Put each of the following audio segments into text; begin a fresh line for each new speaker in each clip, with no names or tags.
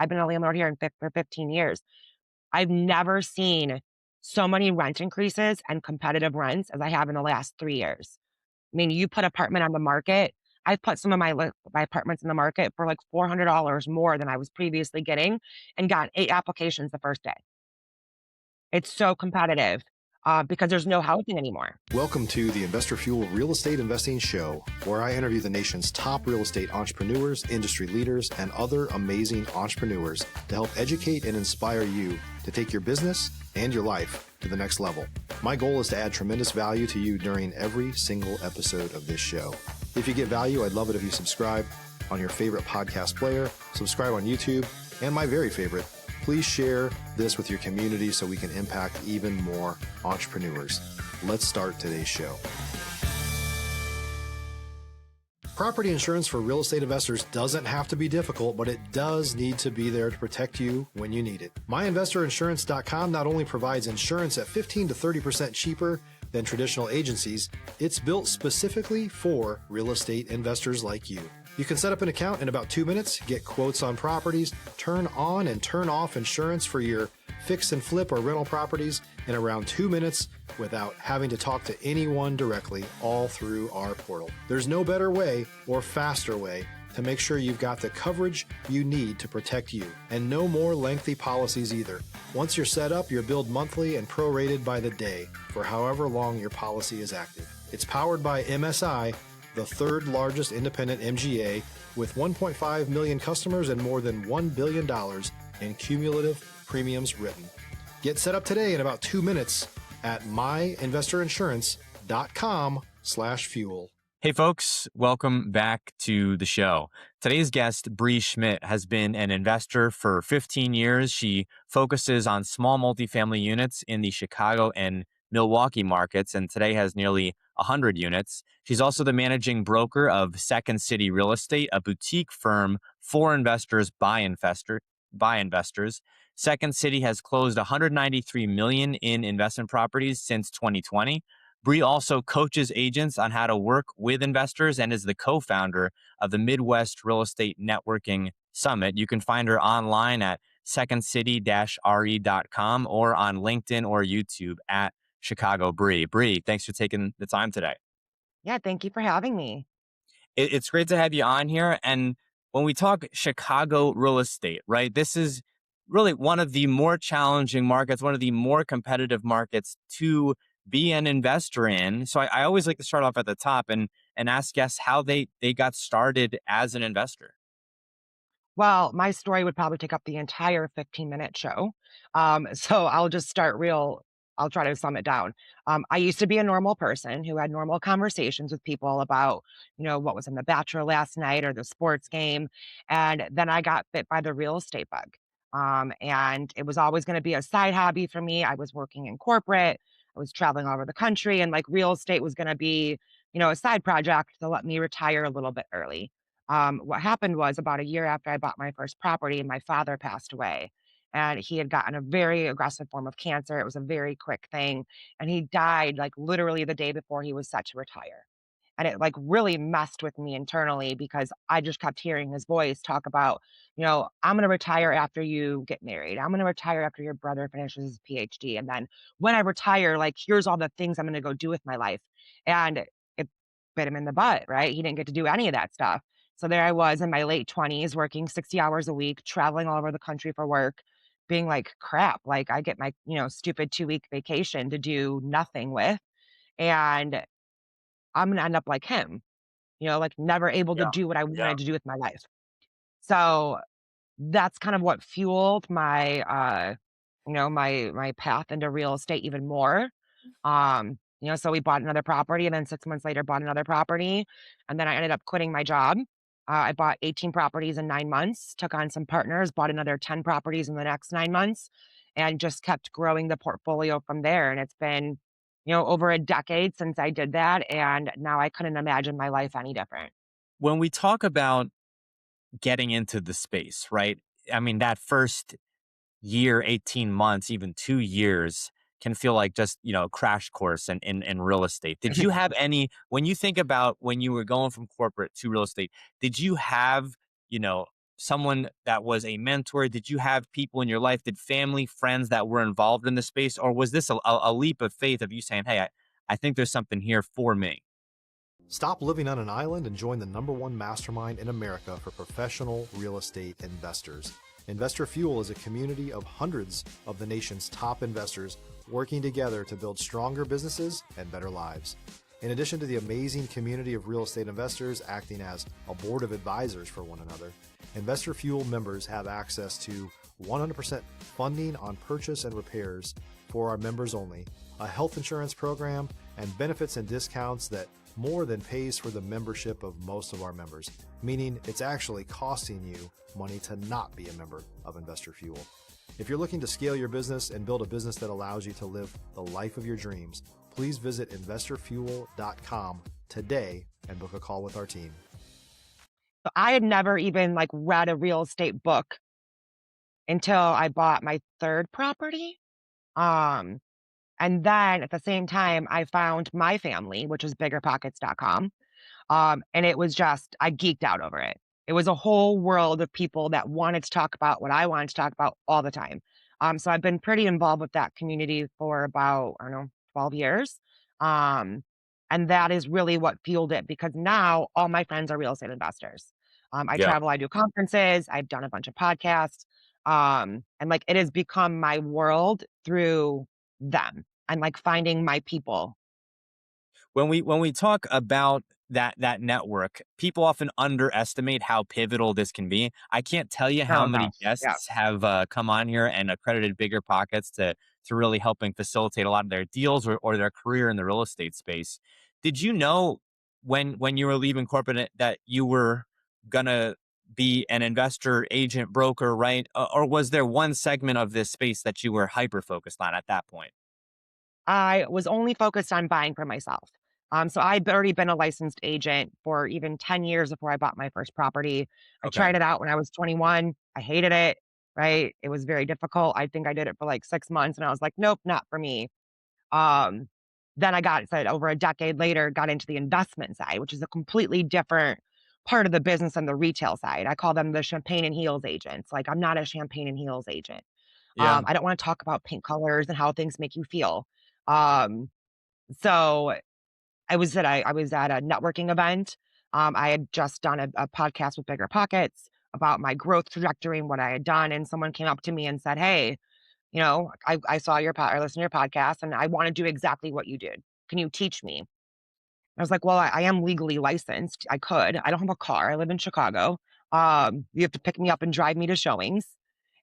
I've been a landlord here for 15 years. I've never seen so many rent increases and competitive rents as I have in the last 3 years. I mean, you put apartment on the market. I've put some of my apartments in the market for like $400 more than I was previously getting and got 8 applications the first day. It's so competitive, because there's no housing anymore.
Welcome to the Investor Fuel Real Estate Investing Show, where I interview the nation's top real estate entrepreneurs, industry leaders, and other amazing entrepreneurs to help educate and inspire you to take your business and your life to the next level. My goal is to add tremendous value to you during every single episode of this show. If you get value, I'd love it if you subscribe on your favorite podcast player, subscribe on YouTube, and my very favorite, please share this with your community so we can impact even more entrepreneurs. Let's start today's show. Property insurance for real estate investors doesn't have to be difficult, but it does need to be there to protect you when you need it. MyInvestorInsurance.com not only provides insurance at 15 to 30% cheaper than traditional agencies, it's built specifically for real estate investors like you. You can set up an account in about 2 minutes, get quotes on properties, turn on and turn off insurance for your fix and flip or rental properties in around 2 minutes without having to talk to anyone directly, all through our portal. There's no better way or faster way to make sure you've got the coverage you need to protect you, and no more lengthy policies either. Once you're set up, you're billed monthly and prorated by the day for however long your policy is active. It's powered by MSI, the third largest independent MGA, with 1.5 million customers and more than $1 billion in cumulative premiums written. Get set up today in about 2 minutes at myinvestorinsurance.com/fuel.
Hey folks, welcome back to the show. Today's guest, Brie Schmidt, has been an investor for 15 years. She focuses on small multifamily units in the Chicago and Milwaukee markets, and today has nearly 100 units. She's also the managing broker of Second City Real Estate, a boutique firm for investors by investors. Second City has closed $193 million in investment properties since 2020. Brie also coaches agents on how to work with investors and is the co-founder of the Midwest Real Estate Networking Summit. You can find her online at secondcity-re.com or on LinkedIn or YouTube at Chicago Brie. Brie, thanks for taking the time today.
Yeah, thank you for having me.
It's great to have you on here. And when we talk Chicago real estate, right, this is really one of the more challenging markets, one of the more competitive markets to be an investor in. So I always like to start off at the top and ask guests how they got started as an investor.
Well, my story would probably take up the entire 15-minute show. So I'll try to sum it down. I used to be a normal person who had normal conversations with people about, what was in The Bachelor last night or the sports game. And then I got bit by the real estate bug. And it was always going to be a side hobby for me. I was working in corporate, I was traveling all over the country, and like real estate was going to be, a side project to let me retire a little bit early. What happened was about a year after I bought my first property, my father passed away. And he had gotten a very aggressive form of cancer. It was a very quick thing. And he died like literally the day before he was set to retire. And it like really messed with me internally because I just kept hearing his voice talk about, I'm going to retire after you get married. I'm going to retire after your brother finishes his PhD. And then when I retire, like, here's all the things I'm going to go do with my life. And it bit him in the butt, right? He didn't get to do any of that stuff. So there I was in my late 20s, working 60 hours a week, traveling all over the country for work, being like, crap, like I get my, stupid 2-week vacation to do nothing with. And I'm going to end up like him, like never able to
Yeah.
do what I
Yeah.
wanted to do with my life. So that's kind of what fueled my, my path into real estate even more. So we bought another property and then 6 months later bought another property. And then I ended up quitting my job. I bought 18 properties in 9 months, took on some partners, bought another 10 properties in the next 9 months, and just kept growing the portfolio from there. And it's been, over a decade since I did that. And now I couldn't imagine my life any different.
When we talk about getting into the space, right? I mean, that first year, 18 months, even 2 years can feel like just, a crash course in real estate. Did you have when you think about when you were going from corporate to real estate, did you have, you know, someone that was a mentor? Did you have people in your life, did family, friends that were involved in the space? Or was this a leap of faith of you saying, hey, I think there's something here for me?
Stop living on an island and join the #1 mastermind in America for professional real estate investors. Investor Fuel is a community of hundreds of the nation's top investors working together to build stronger businesses and better lives. In addition to the amazing community of real estate investors acting as a board of advisors for one another, Investor Fuel members have access to 100% funding on purchase and repairs for our members only, a health insurance program, and benefits and discounts that more than pays for the membership of most of our members, meaning it's actually costing you money to not be a member of Investor Fuel. If you're looking to scale your business and build a business that allows you to live the life of your dreams, please visit investorfuel.com today and book a call with our team.
So I had never even like read a real estate book until I bought my third property. Um, and then at the same time, I found my family, which is biggerpockets.com. And it was just, I geeked out over it. It was a whole world of people that wanted to talk about what I wanted to talk about all the time. So I've been pretty involved with that community for about, I don't know, 12 years. Um, and that is really what fueled it because now all my friends are real estate investors. I
Yeah.
travel, I do conferences, I've done a bunch of podcasts. And like it has become my world through them and like finding my people.
When we talk about that network, people often underestimate how pivotal this can be. I can't tell you how
Oh
many
gosh. Yeah.
guests have come on here and accredited Bigger Pockets to really helping facilitate a lot of their deals or their career in the real estate space. Did you know when you were leaving corporate that you were gonna be an investor, agent, broker, right? Or was there one segment of this space that you were hyper focused on at that point?
I was only focused on buying for myself. So I'd already been a licensed agent for even 10 years before I bought my first property. I
Okay.
tried it out when I was 21. I hated it, right? It was very difficult. I think I did it for like 6 months and I was like, nope, not for me. Um, then I got said over a decade later, got into the investment side, which is a completely different part of the business than the retail side. I call them the champagne and heels agents. Like I'm not a champagne and heels agent.
Yeah.
I don't want to talk about pink colors and how things make you feel. Um, so I was at a networking event. I had just done a podcast with Bigger Pockets about my growth trajectory and what I had done, and someone came up to me and said, "Hey, I saw your I listened to your podcast, and I want to do exactly what you did. Can you teach me?" I was like, "Well, I am legally licensed. I could. I don't have a car. I live in Chicago. You have to pick me up and drive me to showings."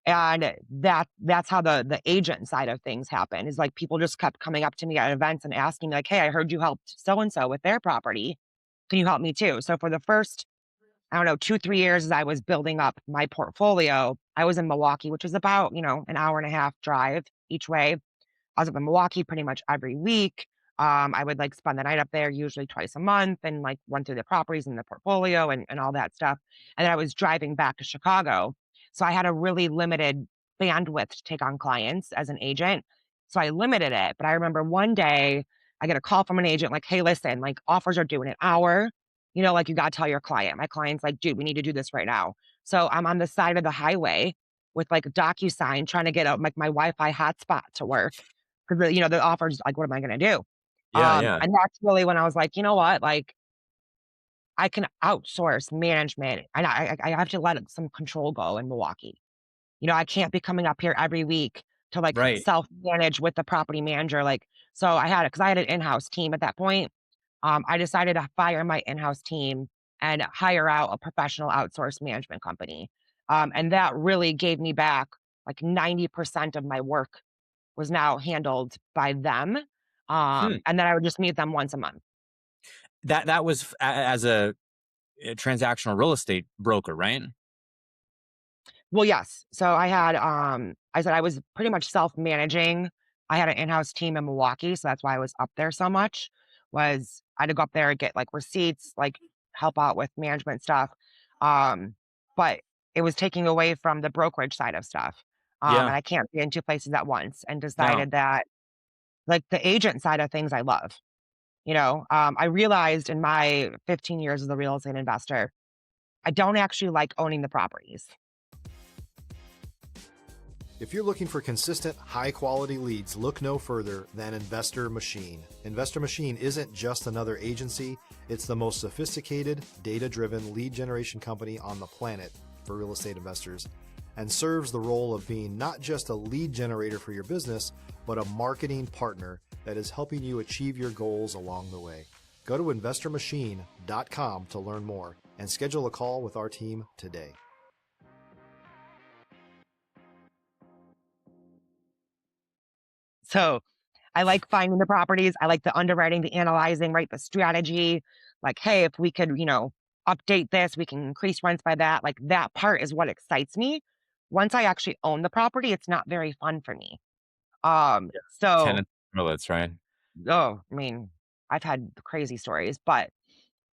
And that's how the agent side of things happen, is like people just kept coming up to me at events and asking like, "Hey, I heard you helped so and so with their property. Can you help me too?" So for the first, I don't know, 2, 3 years as I was building up my portfolio, I was in Milwaukee, which is about, an hour and a half drive each way. I was up in Milwaukee pretty much every week. I would like spend the night up there usually twice a month and like run through the properties in the portfolio and all that stuff. And then I was driving back to Chicago. So I had a really limited bandwidth to take on clients as an agent. So I limited it. But I remember one day I get a call from an agent like, "Hey, listen, like offers are due in an hour. Like you got to tell your client." My client's like, "Dude, we need to do this right now." So I'm on the side of the highway with like a DocuSign trying to get like my Wi-Fi hotspot to work. 'Cause the offer's like, what am I gonna do?
Yeah. Yeah.
And that's really when I was like, "You know what? Like, I can outsource management, and I have to let some control go in Milwaukee." I can't be coming up here every week to, like,
Right.
self-manage with the property manager, like so I had it because I had an in-house team at that point. I decided to fire my in-house team and hire out a professional outsourced management company. And that really gave me back, like, 90% of my work was now handled by them,
Hmm.
and then I would just meet them once a month.
That was as a transactional real estate broker, right?
Well, yes. So I said I was pretty much self-managing. I had an in-house team in Milwaukee, so that's why I was up there so much, was I had to go up there and get, like, receipts, like, help out with management stuff, but it was taking away from the brokerage side of stuff, and
Yeah.
I can't be in 2 places at once, and
No.
decided that, like, the agent side of things I love. I realized in my 15 years as a real estate investor, I don't actually like owning the properties.
If you're looking for consistent, high quality leads, look no further than Investor Machine. Investor Machine isn't just another agency, it's the most sophisticated, data driven lead generation company on the planet for real estate investors, and serves the role of being not just a lead generator for your business, but a marketing partner that is helping you achieve your goals along the way. Go to investormachine.com to learn more and schedule a call with our team today.
So I like finding the properties. I like the underwriting, the analyzing, right? The strategy. Like, hey, if we could, update this, we can increase rents by that. Like that part is what excites me. Once I actually own the property, it's not very fun for me. So
Tenant millets, right?
oh, I mean, I've had crazy stories, but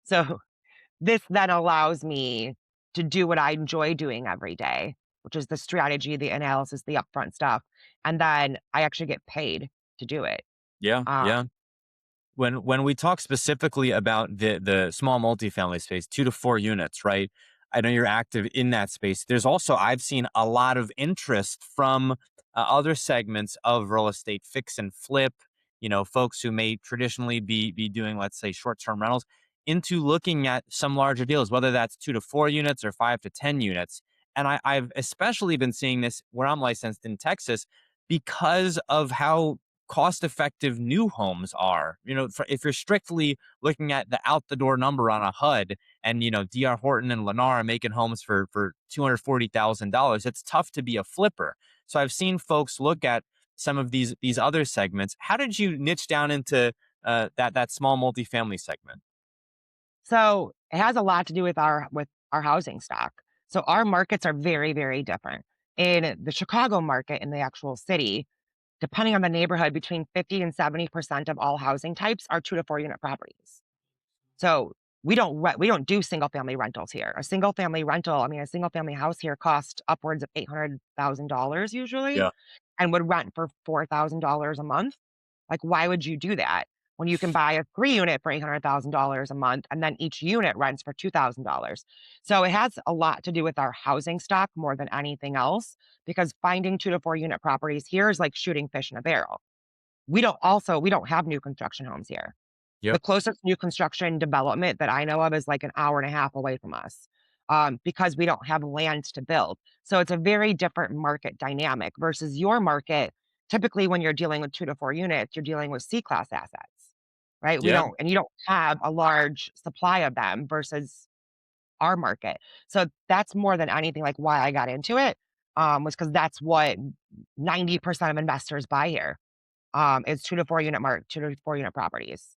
so this then allows me to do what I enjoy doing every day, which is the strategy, the analysis, the upfront stuff. And then I actually get paid to do it.
Yeah,
Uh,
yeah. When we talk specifically about the small multifamily space, 2 to 4 units, right? I know you're active in that space. There's also I've seen a lot of interest from other segments of real estate, fix and flip. Folks who may traditionally be doing, let's say, short term rentals, into looking at some larger deals, whether that's 2 to 4 units or 5 to 10 units. And I've especially been seeing this where I'm licensed in Texas because of how cost effective new homes are. If you're strictly looking at the out the door number on a HUD, and DR Horton and Lennar are making homes for $240,000, it's tough to be a flipper. So I've seen folks look at some of these other segments. How did you niche down into that small multifamily segment?
so it has a lot to do with our housing stock. So our markets are very, very different. In the Chicago market, in the actual city, depending on the neighborhood, between 50 and 70% of all housing types are 2 to 4 unit properties. So we don't do single family rentals here. A single family rental, I mean, a single family house here costs upwards of $800,000 usually,
Yeah,
and would rent for $4,000 a month. Like, why would you do that when you can buy a 3 unit for $800,000 a month and then each unit rents for $2,000? So it has a lot to do with our housing stock more than anything else, because finding 2 to 4 unit properties here is like shooting fish in a barrel. We don't have new construction homes here. The
yep,
closest new construction development that I know of is like an hour and a half away from us, because we don't have land to build. So it's a very different market dynamic versus your market. Typically, when you're dealing with 2 to 4 units, you're dealing with C class assets, right?
yeah.
And you don't have a large supply of them versus our market. So that's more than anything like why I got into it, was because that's what 90% of investors buy here. Is 2 to 4 unit properties.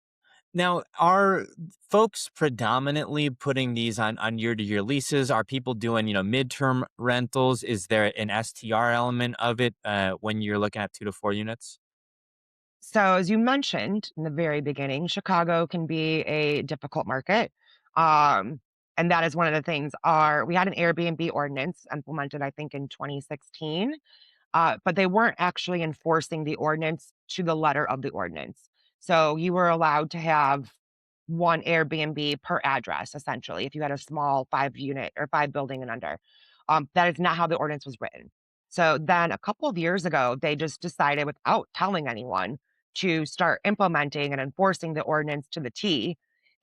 Now, are folks predominantly putting these on year-to-year leases? Are people doing, midterm rentals? Is there an STR element of it when you're looking at 2 to 4 units?
So, as you mentioned in the very beginning, Chicago can be a difficult market. Um, and that is one of the things. We had an Airbnb ordinance implemented, I think, in 2016, but they weren't actually enforcing the ordinance to the letter of the ordinance. So you were allowed to have one Airbnb per address, essentially, if you had a small 5 unit or 5 building and under. That is not how the ordinance was written. So then a couple of years ago, they just decided without telling anyone to start implementing and enforcing the ordinance to the T,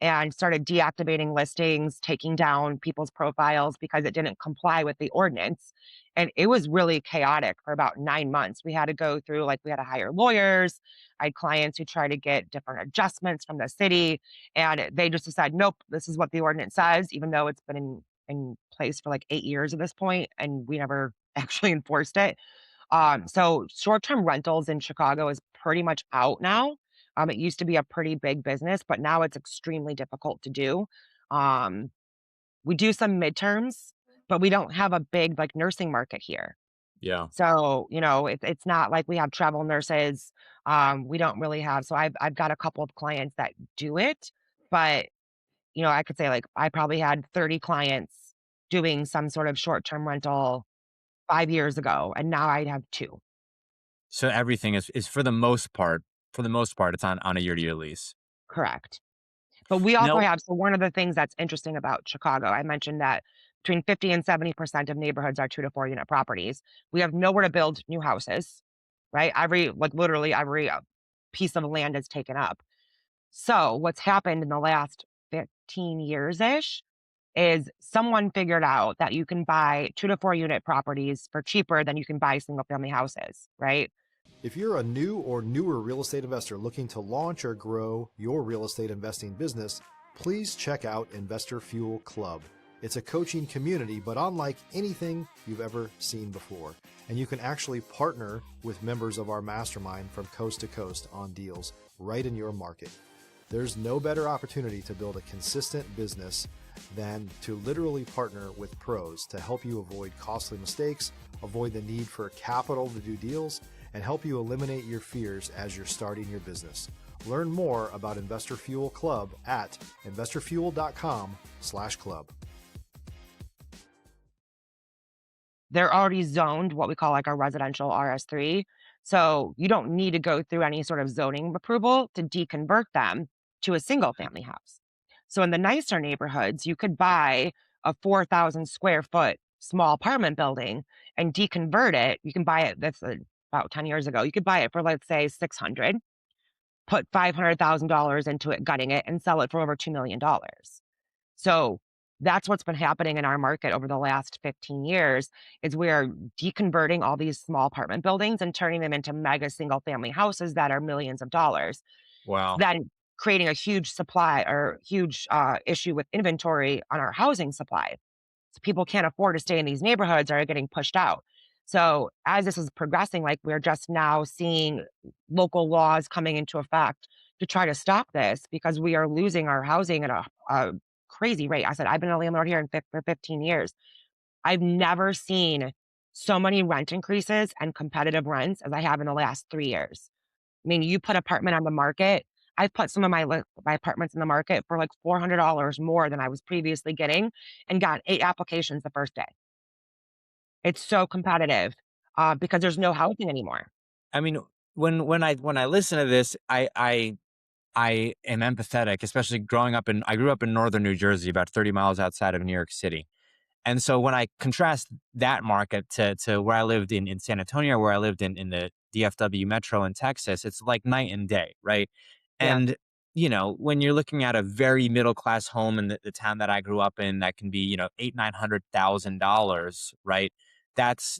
and started deactivating listings, taking down people's profiles because it didn't comply with the ordinance. And it was really chaotic for about 9 months. We had to go through, like, we had to hire lawyers. I had clients who tried to get different adjustments from the city, and they just decided, nope, this is what the ordinance says, even though it's been in place for like 8 years at this point, and we never actually enforced it. So short-term rentals in Chicago is pretty much out now. It used to be a pretty big business, but now it's extremely difficult to do. Um, we do some midterms, but we don't have a big like nursing market here.
Yeah.
So, it's not like we have travel nurses. We don't really have. So I've got a couple of clients that do it, but I could say like I probably had 30 clients doing some sort of short-term rental 5 years ago, and now I have two.
So everything is for the most part, it's on a year-to-year lease.
Correct. But we also
No.
have, so one of the things that's interesting about Chicago, I mentioned that Between 50 and 70% of neighborhoods are 2 to 4 unit properties. We have nowhere to build new houses, right? Literally every piece of land is taken up. So what's happened in the last 15 years ish is someone figured out that you can buy 2 to 4 unit properties for cheaper than you can buy single family houses, right?
If you're a new or newer real estate investor looking to launch or grow your real estate investing business, please check out Investor Fuel Club. It's a coaching community, but unlike anything you've ever seen before. And you can actually partner with members of our mastermind from coast to coast on deals right in your market. There's no better opportunity to build a consistent business than to literally partner with pros to help you avoid costly mistakes, avoid the need for capital to do deals, and help you eliminate your fears as you're starting your business. Learn more about Investor Fuel Club at investorfuel.com/club.
They're already zoned what we call like a residential RS3. So you don't need to go through any sort of zoning approval to deconvert them to a single family house. So in the nicer neighborhoods, you could buy a 4,000 square foot small apartment building and deconvert it. You can buy it, about 10 years ago. You could buy it for, let's say, 600, put $500,000 into it, gutting it, and sell it for over $2 million. So that's what's been happening in our market over the last 15 years is we're deconverting all these small apartment buildings and turning them into mega single family houses that are millions of dollars,
Wow.
then creating a huge supply or huge issue with inventory on our housing supply. So people can't afford to stay in these neighborhoods or are getting pushed out. So as this is progressing, like we're just now seeing local laws coming into effect to try to stop this because we are losing our housing at a crazy rate. I said, I've been a landlord here for 15 years. I've never seen so many rent increases and competitive rents as I have in the last 3 years. I mean, you put apartment on the market. I've put some of my apartments in the market for like $400 more than I was previously getting and got 8 applications the first day. It's so competitive, because there's no housing anymore.
I mean, when I listen to this, I am empathetic, especially growing up in I grew up in northern New Jersey, about 30 miles outside of New York City. And so when I contrast that market to where I lived in San Antonio, where I lived in the DFW metro in Texas, it's like night and day, right?
Yeah.
And when you're looking at a very middle class home in the town that I grew up in, that can be $800,000-$900,000, right? That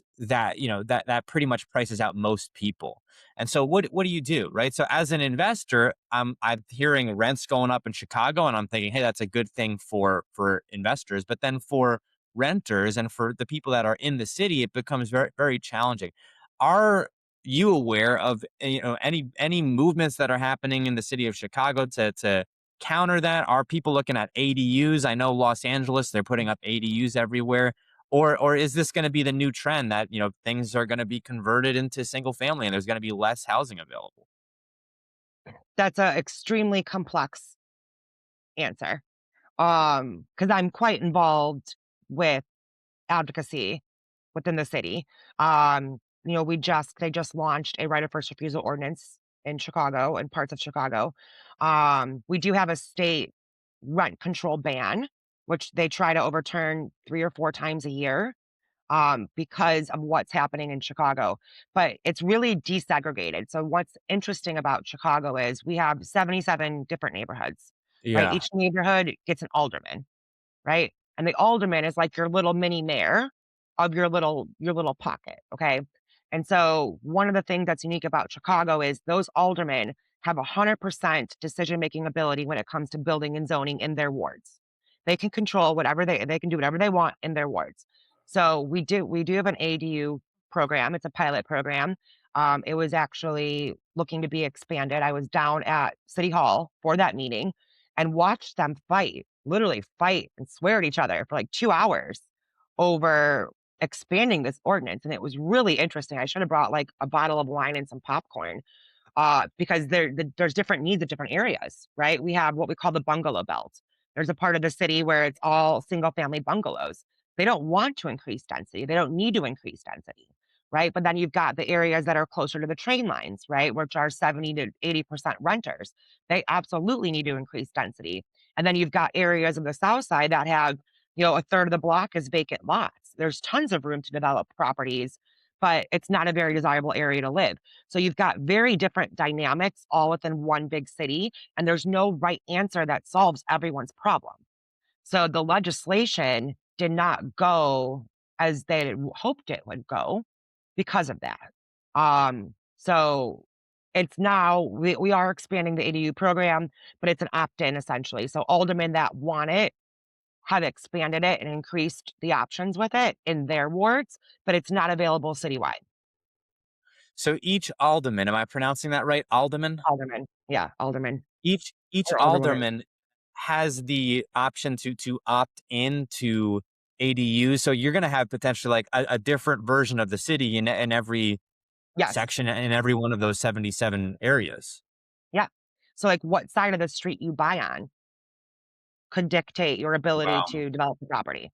pretty much prices out most people. And so what do you do, right? So as an investor, I'm hearing rents going up in Chicago, and I'm thinking, hey, that's a good thing for investors. But then for renters and for the people that are in the city, it becomes very, very challenging. Are you aware of any movements that are happening in the city of Chicago to counter that? Are people looking at ADUs? I know Los Angeles, they're putting up ADUs everywhere. Or is this going to be the new trend that things are going to be converted into single family and there's going to be less housing available?
That's a extremely complex answer, because I'm quite involved with advocacy within the city. They just launched a right of first refusal ordinance in Chicago and parts of Chicago. We do have a state rent control ban, which they try to overturn 3 or 4 times a year, because of what's happening in Chicago. But it's really desegregated. So what's interesting about Chicago is we have 77 different neighborhoods, right?
Yeah.
Each neighborhood gets an alderman, right? And the alderman is like your little mini mayor of your little pocket, okay? And so one of the things that's unique about Chicago is those aldermen have 100% decision-making ability when it comes to building and zoning in their wards. They can control whatever they can do whatever they want in their wards. So we do have an ADU program. It's a pilot program. It was actually looking to be expanded. I was down at City Hall for that meeting and watched them fight, literally fight and swear at each other for like 2 hours over expanding this ordinance. And it was really interesting. I should have brought like a bottle of wine and some popcorn, because there's different needs of different areas, right? We have what we call the bungalow belt. There's a part of the city where it's all single family bungalows. They don't want to increase density. They don't need to increase density, right? But then you've got the areas that are closer to the train lines, right, which are 70 to 80% renters. They absolutely need to increase density. And then you've got areas of the south side that have A third of the block is vacant lots. There's tons of room to develop properties, but it's not a very desirable area to live. So you've got very different dynamics all within one big city, and there's no right answer that solves everyone's problem. So the legislation did not go as they had hoped it would go because of that. So it's now we are expanding the ADU program, but it's an opt-in essentially. So aldermen that want it have expanded it and increased the options with it in their wards, but it's not available citywide.
So each alderman, am I pronouncing that right? Alderman?
Alderman. Yeah, alderman
Each
or alderwoman.
alderman has the option to opt into ADU. So you're going to have potentially like a different version of the city in every
Yes.
section in every one of those 77 areas.
Yeah. So like what side of the street you buy on could dictate your ability
Wow.
to develop the property.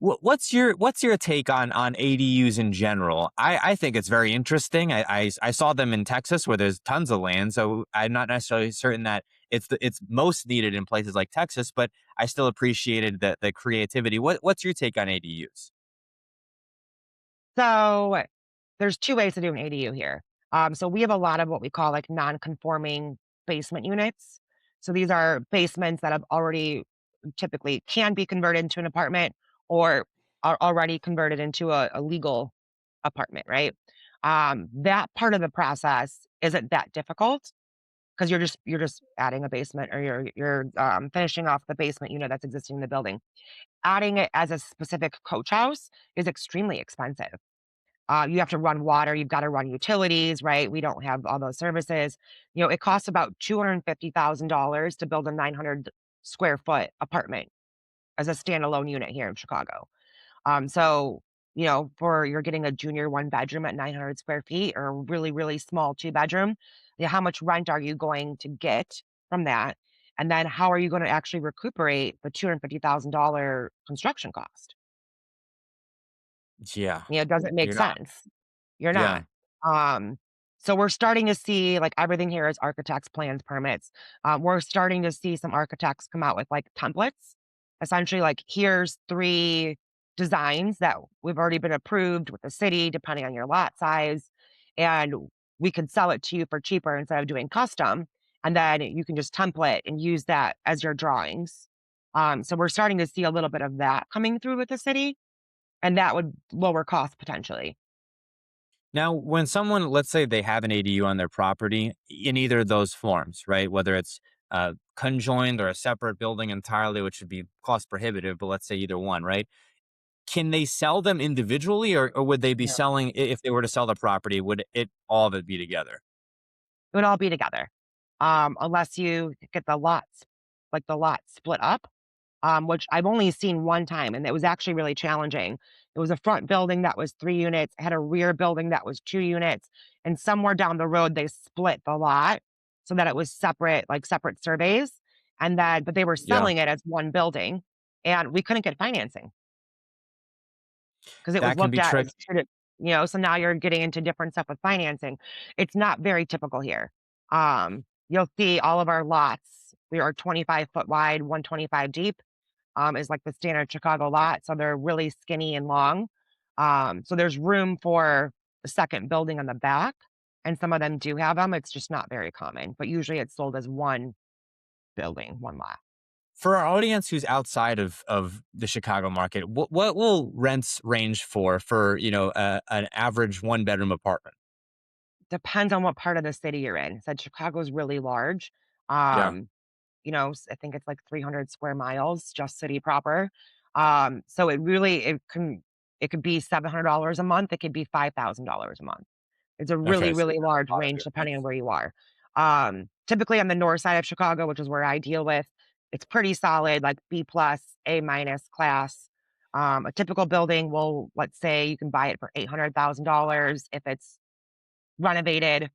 What's your take on ADUs in general? I think it's very interesting. I saw them in Texas where there's tons of land, so I'm not necessarily certain that it's most needed in places like Texas, but I still appreciated the creativity. What's your take on ADUs?
So there's two ways to do an ADU here. So we have a lot of what we call like non-conforming basement units. So these are basements that have already typically can be converted into an apartment or are already converted into a legal apartment, right? That part of the process isn't that difficult because you're just adding a basement or you're finishing off the basement unit that's existing in the building. Adding it as a specific coach house is extremely expensive. You have to run water, you've got to run utilities, right? We don't have all those services. It costs about $250,000 to build a 900 square foot apartment as a standalone unit here in Chicago. So, for you're getting a junior one bedroom at 900 square feet or a really, really small two bedroom, how much rent are you going to get from that? And then how are you going to actually recuperate the $250,000 construction cost?
Yeah,
Does it make
you're not.
sense? You're
Yeah.
not. Um, so we're starting to see like everything here is architects, plans, permits. We're starting to see some architects come out with like templates. Essentially, like here's three designs that we've already been approved with the city, depending on your lot size. And we could sell it to you for cheaper instead of doing custom. And then you can just template and use that as your drawings. So we're starting to see a little bit of that coming through with the city, and that would lower costs potentially.
Now, when someone, let's say they have an ADU on their property in either of those forms, right? Whether it's conjoined or a separate building entirely, which would be cost prohibitive, but let's say either one, right? Can they sell them individually, or would they be selling, if they were to sell the property, would it all of it be together?
It would all be together, unless you get the lots split up, which I've only seen one time, and it was actually really challenging. It was a front building that was 3 units, had a rear building that was 2 units, and somewhere down the road, they split the lot so that it was separate, like separate surveys, and then but they were
Yeah,
selling it as one building, and we couldn't get financing. 'Cause it was
that can
looked
be
at as
tricky.
2 di so now you're getting into different stuff with financing. It's not very typical here. You'll see all of our lots, we are 25-foot wide, 125 deep, is like the standard Chicago lot, so they're really skinny and long. So there's room for a second building on the back, and some of them do have them, it's just not very common, but usually it's sold as 1 building, 1 lot.
For our audience who's outside of the Chicago market, what will rents range for an average one bedroom apartment?
Depends on what part of the city you're in. Said Chicago's really large.
Yeah.
Um I think it's like 300 square miles, just city proper. So it could be $700 a month. It could be $5,000 a month. It's a really,
Okay. So
really large
a lot of
range depending on
difference.
where you are. Typically on the north side of Chicago, which is where I deal with, it's pretty solid, like B plus, A minus class. A typical building will, let's say, you can buy it for $800,000 if it's renovated,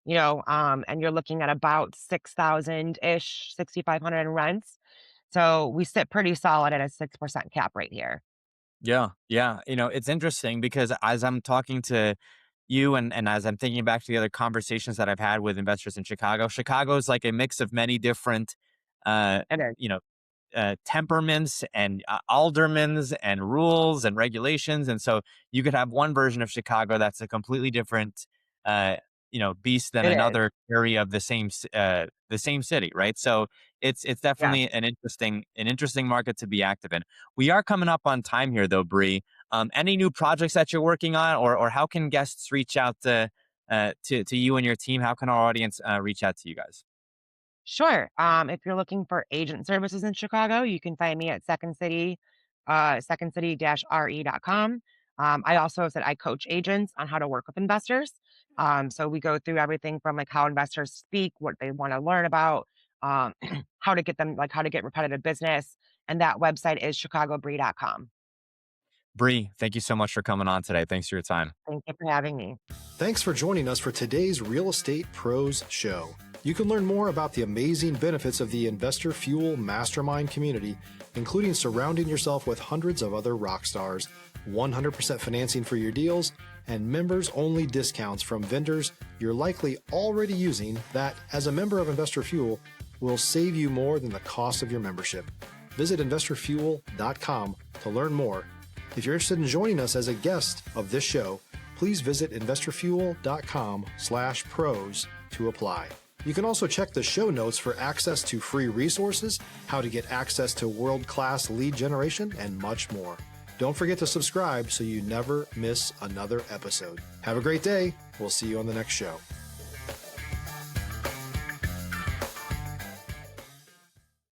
and you're looking at about 6,000-ish, 6,500 in rents. So we sit pretty solid at a 6% cap rate here.
Yeah, yeah. It's interesting because as I'm talking to you and as I'm thinking back to the other conversations that I've had with investors in Chicago, Chicago is like a mix of many different, uh,
It is.
you know, temperaments and aldermans and rules and regulations. And so you could have one version of Chicago that's a completely different, beast than
It is.
another area of the same city, right? So it's
Yes.
definitely an interesting market to be active in. We are coming up on time here, though, Brie. Any new projects that you're working on, or how can guests reach out to you and your team? How can our audience reach out to you guys?
Sure. If you're looking for agent services in Chicago, you can find me at Second City, secondcity-re.com. I also said I coach agents on how to work with investors. So we go through everything from like how investors speak, what they want to learn about, um, how to get them, like how to get repetitive business. And that website is chicagobrie.com.
Bree, thank you so much for coming on today. Thanks for your time.
Thank you for having me.
Thanks for joining us for today's Real Estate Pros Show. You can learn more about the amazing benefits of the Investor Fuel Mastermind community, including surrounding yourself with hundreds of other rock stars, 100% financing for your deals, and members-only discounts from vendors you're likely already using that, as a member of Investor Fuel, will save you more than the cost of your membership. Visit investorfuel.com to learn more. If you're interested in joining us as a guest of this show, please visit investorfuel.com/pros to apply. You can also check the show notes for access to free resources, how to get access to world-class lead generation, and much more. Don't forget to subscribe so you never miss another episode. Have a great day. We'll see you on the next show.